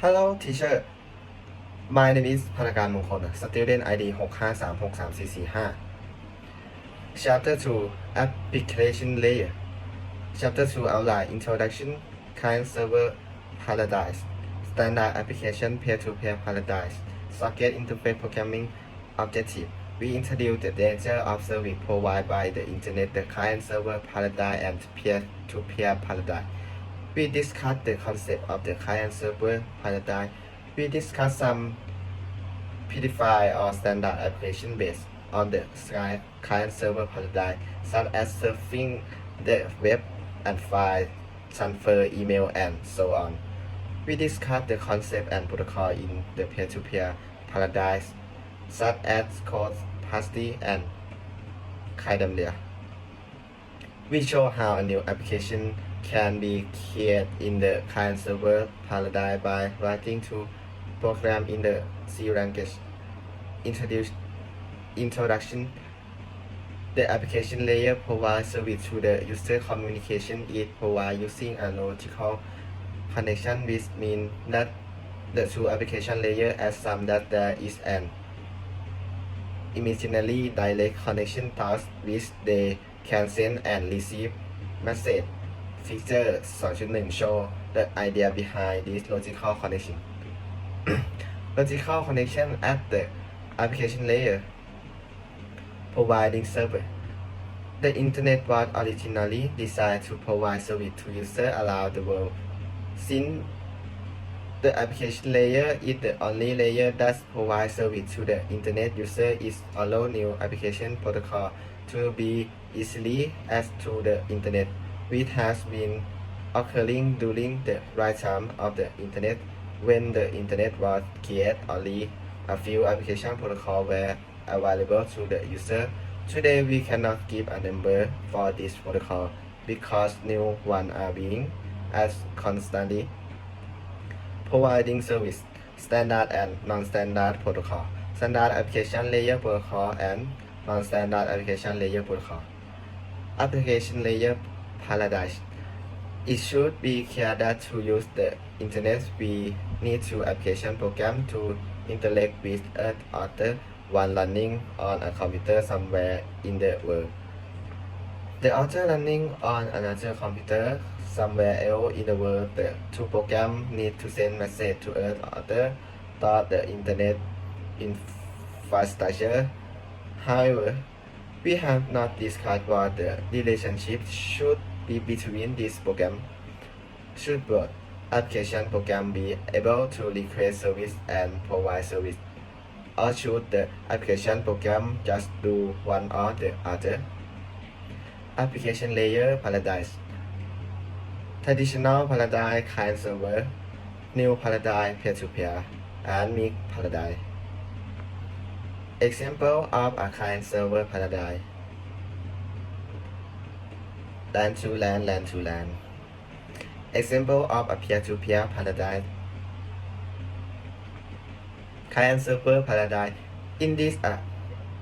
Hello teacher my name is พนักงานมงคล student ID 6536344 Chapter 2 Application Layer Chapter 2 Outline Introduction Client Server Paradise Standard Application Peer-to-Peer Paradise Socket Interface Programming Objective We introduce the nature of service provided by the Internet, the client server paradigm, and peer-to-peer paradigm. We discuss the concept of the client server paradigm. We discuss some predefined or standard application based on the client server paradigm, such as surfing the web and file transfer, email, and so on. We discuss the concept and protocol in the peer-to-peer paradigms, such as code, pasty, and Kidemlia. We show how a new application can be created in the client-server paradigm by writing to program in the C language. Introduction. The application layer provides service to the user. Communication is provided using a logical connection, which means that the two application layers assume that there is an imaginary direct connection through which they can send and receive message. Figure 2.1 show the idea behind this logical connection. Logical connection at the application layer. Providing server. The Internet was originally designed to provide service to users around the world. Since the application layer is the only layer that provides service to the Internet user, it allows new application protocol to be easily accessed to the Internet, which has been occurring during the lifetime of the Internet. When the Internet was created, only a few application protocols were available to the user. Today, we cannot give a number for this protocol because new ones are being added constantly. Providing service, standard and non-standard protocol, standard application layer protocol, and non-standard application layer protocol. Application layer paradigm. It should be clear that to use the Internet, we need two application programs to interact with other one running on a computer somewhere in the world. The other running on another computer somewhere else in the world. The two programs need to send message to other through the Internet infrastructure. However, we have not discussed what the relationship should be between these programs. Should both application programs be able to request service and provide service, or should the application program just do one or the other? Application layer paradigm. Traditional paradigm client server, new paradigm peer-to-peer, and mixed paradigm. Example of a client server paradigm. LAN to LAN, LAN to LAN. Example of a peer-to-peer paradigm. Client server paradigm. In this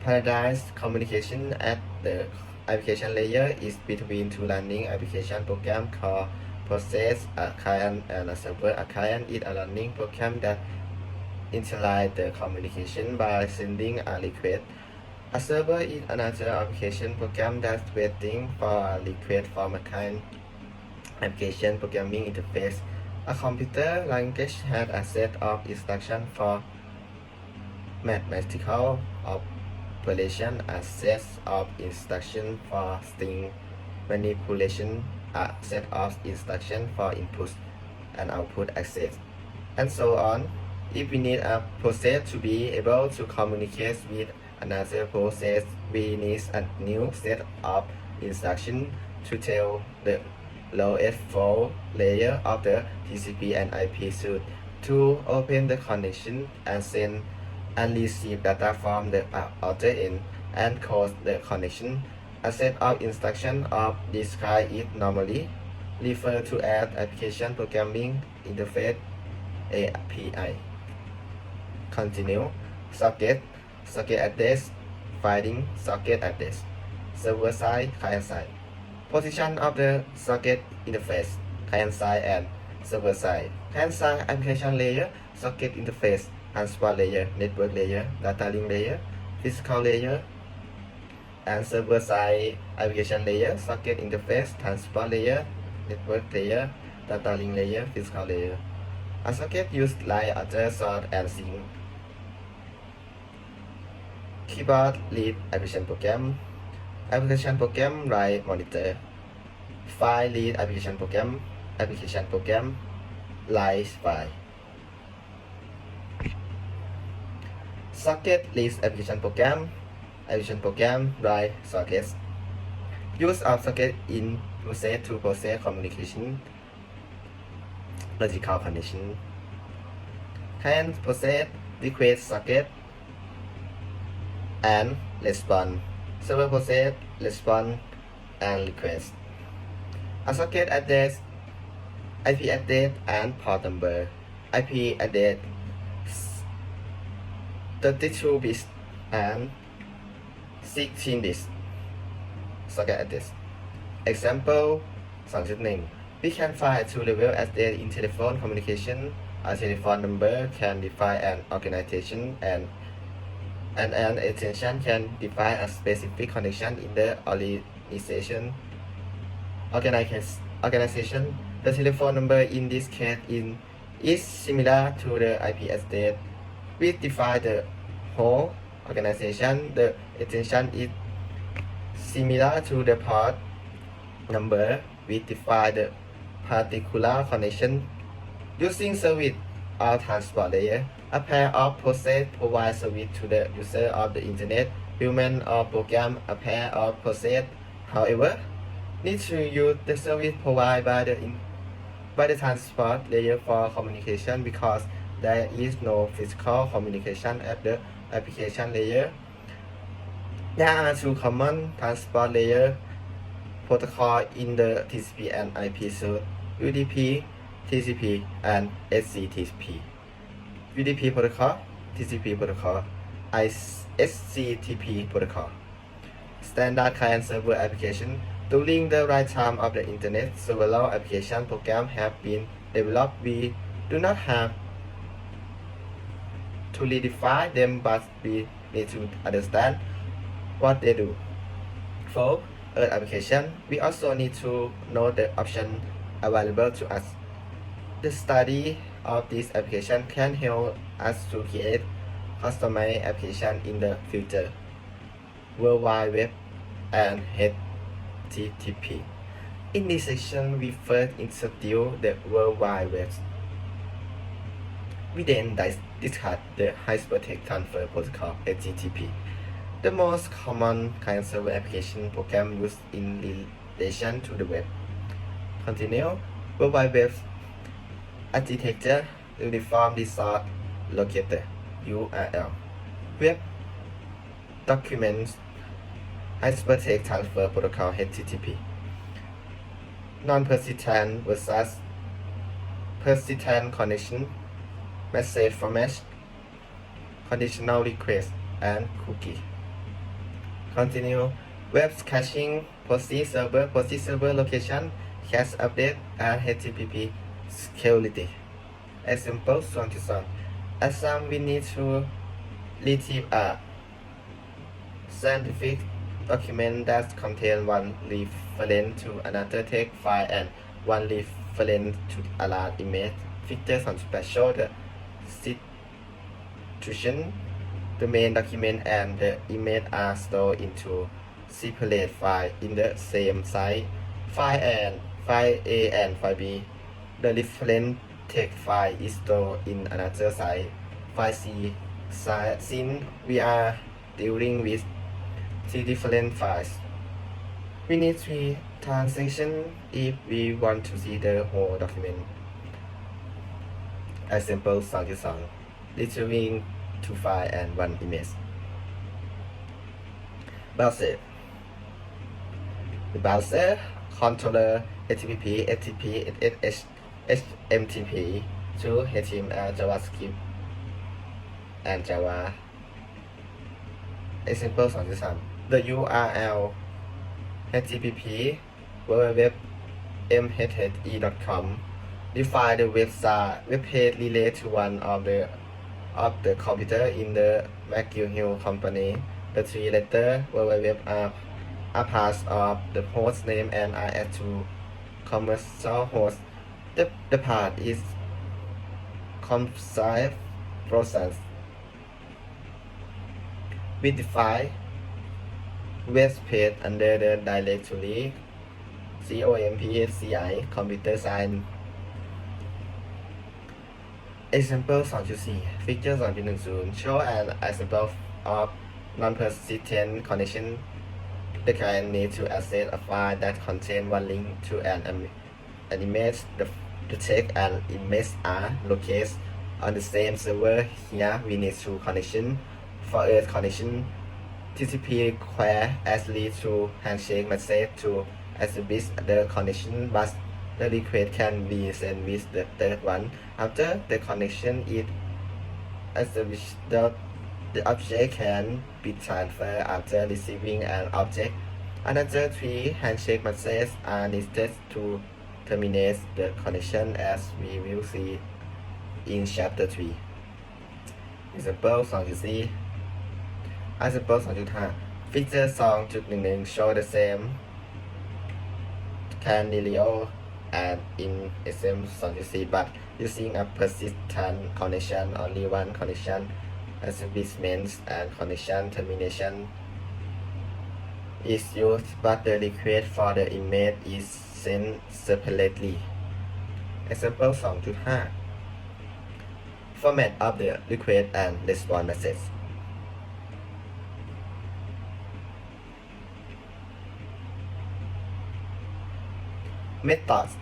paradigm, communication at the application layer is between two running application programs called process, a client, and a server. A client is a running program that initializes the communication by sending a request. A server is another application program that's waiting for a request from a client application programming interface. A computer language has a set of instructions for mathematical operation, a set of instructions for string manipulation, a set of instructions for input and output access, and so on. If we need a process to be able to communicate with another process, we need a new set of instructions to tell the lowest flow layer of the TCP and IP suite to open the connection and send and receive data from the other end and close the connection. A set of instructions of this kind is normally referred to as Application Programming Interface API. Continue. Socket address, finding socket address, server side, client side. Position of the socket interface, client side, and server side. Hand-side application layer, socket interface, transport layer, network layer, data link layer, physical layer, and server-side application layer, socket interface, transport layer, network layer, data link layer, physical layer. A socket used like other sort and sync. Keyboard lead application program. Application program write monitor. File lead application program write file. Socket leads application program write sockets. Use of socket in usage to process communication logical condition. Can process request socket and response. Server process response and request. A socket address, IP address and port number. IP address 32 bits and 16 bits. Socket address. Example 2.1. We can find two level address in telephone communication. A telephone number can define an organization and an extension can define a specific connection in the organization. The telephone number in this case is similar to the IP address. We define the whole organization. The extension is similar to the port number. We define the particular connection using service or transport layer. A pair of process provides service to the user of the internet. Human or program a pair of process, however, need to use the service provided by the transport layer for communication because there is no physical communication at the application layer. There are two common transport layer protocols in the TCP and IP suite: UDP, TCP, and SCTP. UDP protocol, TCP protocol, SCTP protocol. Standard client server application. During the lifetime of the internet, several application programs have been developed. We do not have to redefine them, but we need to understand what they do. For Earth application, we also need to know the options available to us. The study of this application can help us to create customized application in the future. World Wide Web and HTTP. In this section, we first introduce the World Wide Web. We then discuss the Hypertext Transfer Protocol (HTTP), the most common client-server application program used in relation to the web. Continue. World Wide Web architecture, Uniform Resource Locator (URL). Web documents, Hypertext Transfer Protocol (HTTP). Non-persistent versus persistent connection, message format, conditional request, and cookie. Continue. Web caching, proxy server location, cache update, and HTTP security. Example 1. Assume we need to retrieve a scientific document that contains one reference to another text file and one reference to a large image. Figure 2 shows the situation. The main document and the image are stored into separate files in the same site. File A and file B. The reference text file is stored in another site, file C. Since we are dealing with 3 different files, we need 3 transactions if we want to see the whole document. Example 2. Retrieving 2 files and 1 image. Browser. The browser controller HTTP, HTTP, SMTP through HTML, JavaScript, and Java. Example 2. The URL http www.mhhe.com Define the web page relate to one of the computer in the McGill company. The three letter www are parts of the host name and are added to commercial host. The part is compile process. We define web page under the directory COMPSCI computer science. Example 2.4 Feature 2.10 Show an example of non-persistent connection. The client needs to access a file that contains one link to an image. The text and image are located on the same server. Here we need two connections. For each connection, TCP requires at least two handshake messages to establish the connection, but the request can be sent with the third one. After the connection is established, the object can be transferred after receiving an object. Another three handshake messages are needed to terminate the connection, as we will see in chapter 3. Example 2.4 Example 2.5 Feature 2.11 show the same scenario and in example 2.4 but using a persistent connection. Only one connection establishment and connection termination is used, but the request for the image is sent separately. Example 2.5 Format of the request and response message. Methods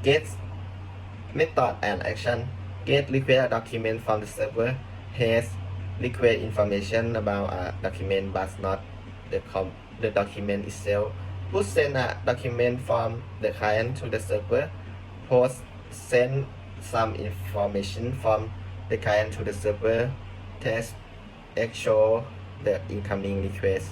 Get method and action. Get request a document from the server. Has request information about a document but not the document itself. Push send a document from the client to the server. Post send some information from the client to the server. Test show the incoming request.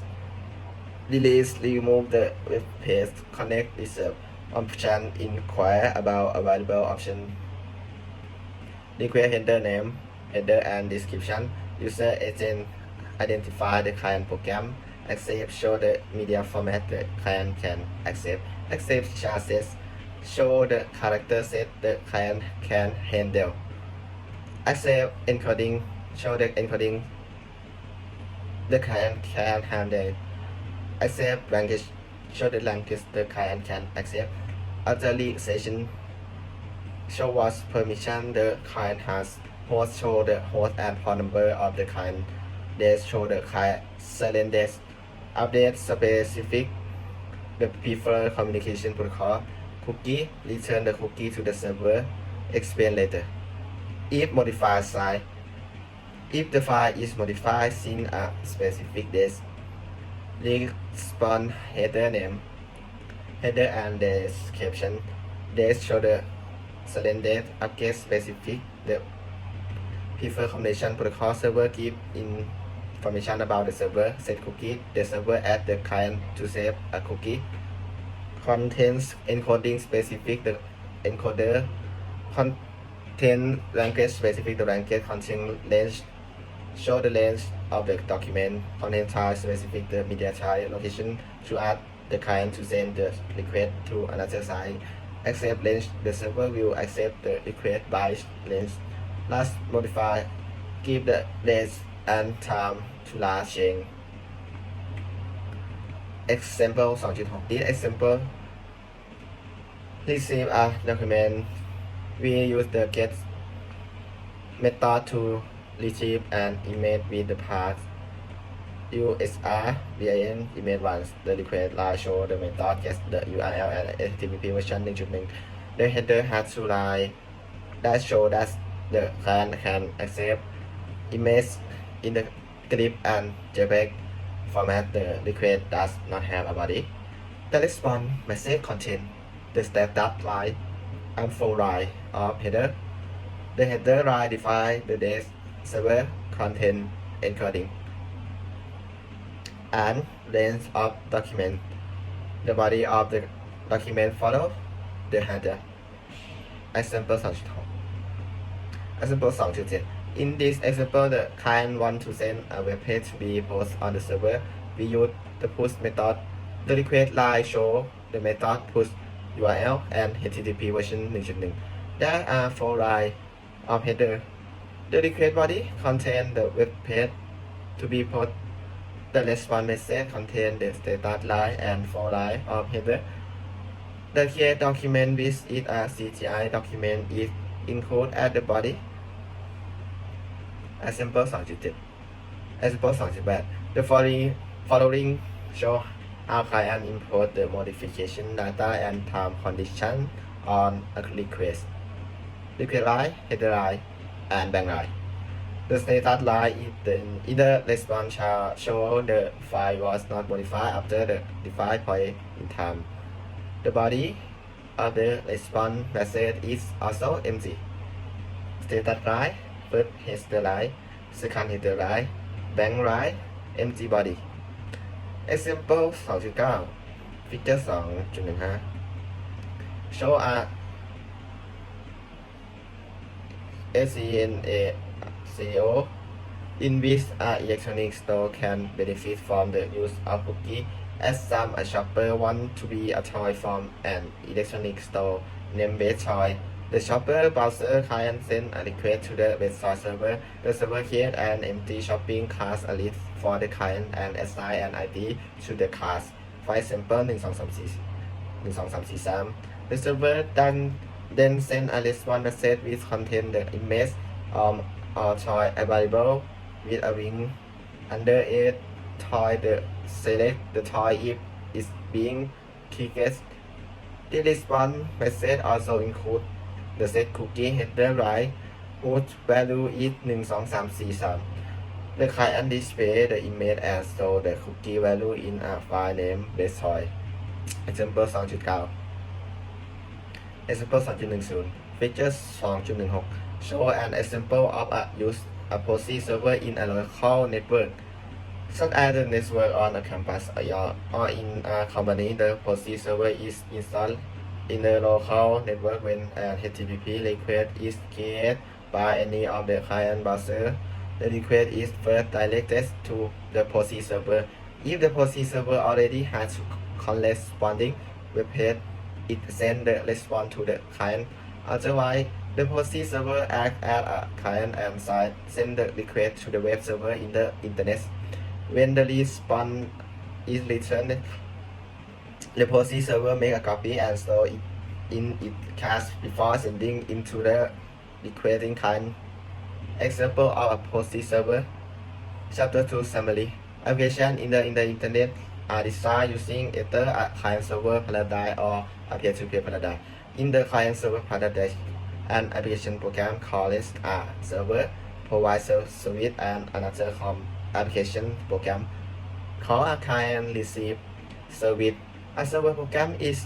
Release remove the web page. Connect reserve option. Inquire about available option. Request header name, header and description. User agent identify the client program. Accept show the media format the client can accept. Accept chances show the character set the client can handle. Accept encoding show the encoding the client can handle. Accept language show the language the client can accept. Authorization show what permission the client has. Host show the host and phone number of the client. Dash show the client silent dash. Update specific the preferred communication protocol. Cookie return the cookie to the server. Explain later. If modify size. If the file is modified since a specific date. Response header name, header and description. Dash show the silent date. Update specific the preferred communication protocol. Server give information about the server. Set cookie. The server add the client to save a cookie. Contains encoding specific the encoder. Contain language specific the language. Contain range show the range of the document. Contain type specific the media type. Location to add the client to send the request to another site. Accept range. The server will accept the request by range. Last modify. Give the range and time to last change. Example 2.6 This example receive a document. We use the get method to retrieve an image with the path USR bin image once the request line show the method gets the URL and HTTP version 1.1. The header has two lines that show that the client can accept image in the GIF and JPEG format. The request does not have a body. The response message contains the status line and full line of header. The header line defines the date server content encoding and length of document. The body of the document follow the header example 2.6 example 2.7 in this example the client want to send a web page to be posted on the server we use the push method the request line show the method push URL and HTTP version 1.1 there are 4 lines of header the request body contains the web page to be posted the response message contains the status line and 4 lines of header the create document with it a CGI document is included at the body example 2.7 example 2.8 the following show how client import the modification data and time condition on a request request line header line and bank line the status line is the either response shall show the file was not modified after the defined point in time the body of the response message is also empty status line first header line second header line bank line empty body example 2.9 figure 2.15 show a SCNA CEO in which an electronic store can benefit from the use of cookie as some a shopper want to be a toy from an electronic store named Best Toy. The shopper browser client send a request to the Best Toy server. The server create an empty shopping cart a list for the client and assign an ID to the cart. For example 123 the server then send a response message which contain the image or toy available with a link under it toy the select the toy if it's being clicked. The response message also include the set cookie header line whose value is 12343 the client display the image and show the cookie value in a file named best toy example 2.9 example 2.10 features 2.16 show an example of a use a POSI server in a local network such as the network on a campus or in a company. The POSI server is installed in the local network when an HTTP request is created by any of the client browser. The request is first directed to the POSI server. If the POSI server already has corresponding web page, it sends the response to the client. Otherwise, the POSI server acts as a client and send the request to the web server in the internet. When the response is returned, the POSI server make a copy and store it in its cache before sending into the requesting client. Example of a POSI server. Chapter 2 Summary. Applications in the internet are designed using either a client server paradigm or a peer-to-peer paradigm. In the client server paradigm, an application program called a server provides a service and another application program called a client receive service. A server program is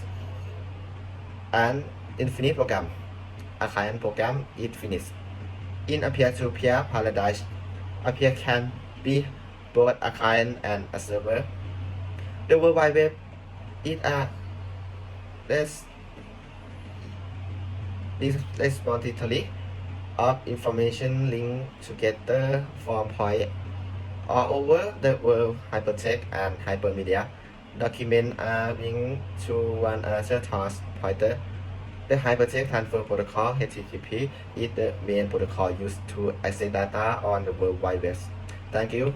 an infinite program. A client program is finished. In a peer-to-peer paradigm, a peer can be both a client and a server. The World Wide Web is a repository of information linked together from points all over the world. Hypertext and hypermedia documents are linked to one another through pointer. The Hypertext Transfer Protocol (HTTP) is the main protocol used to access data on the World Wide Web. Thank you.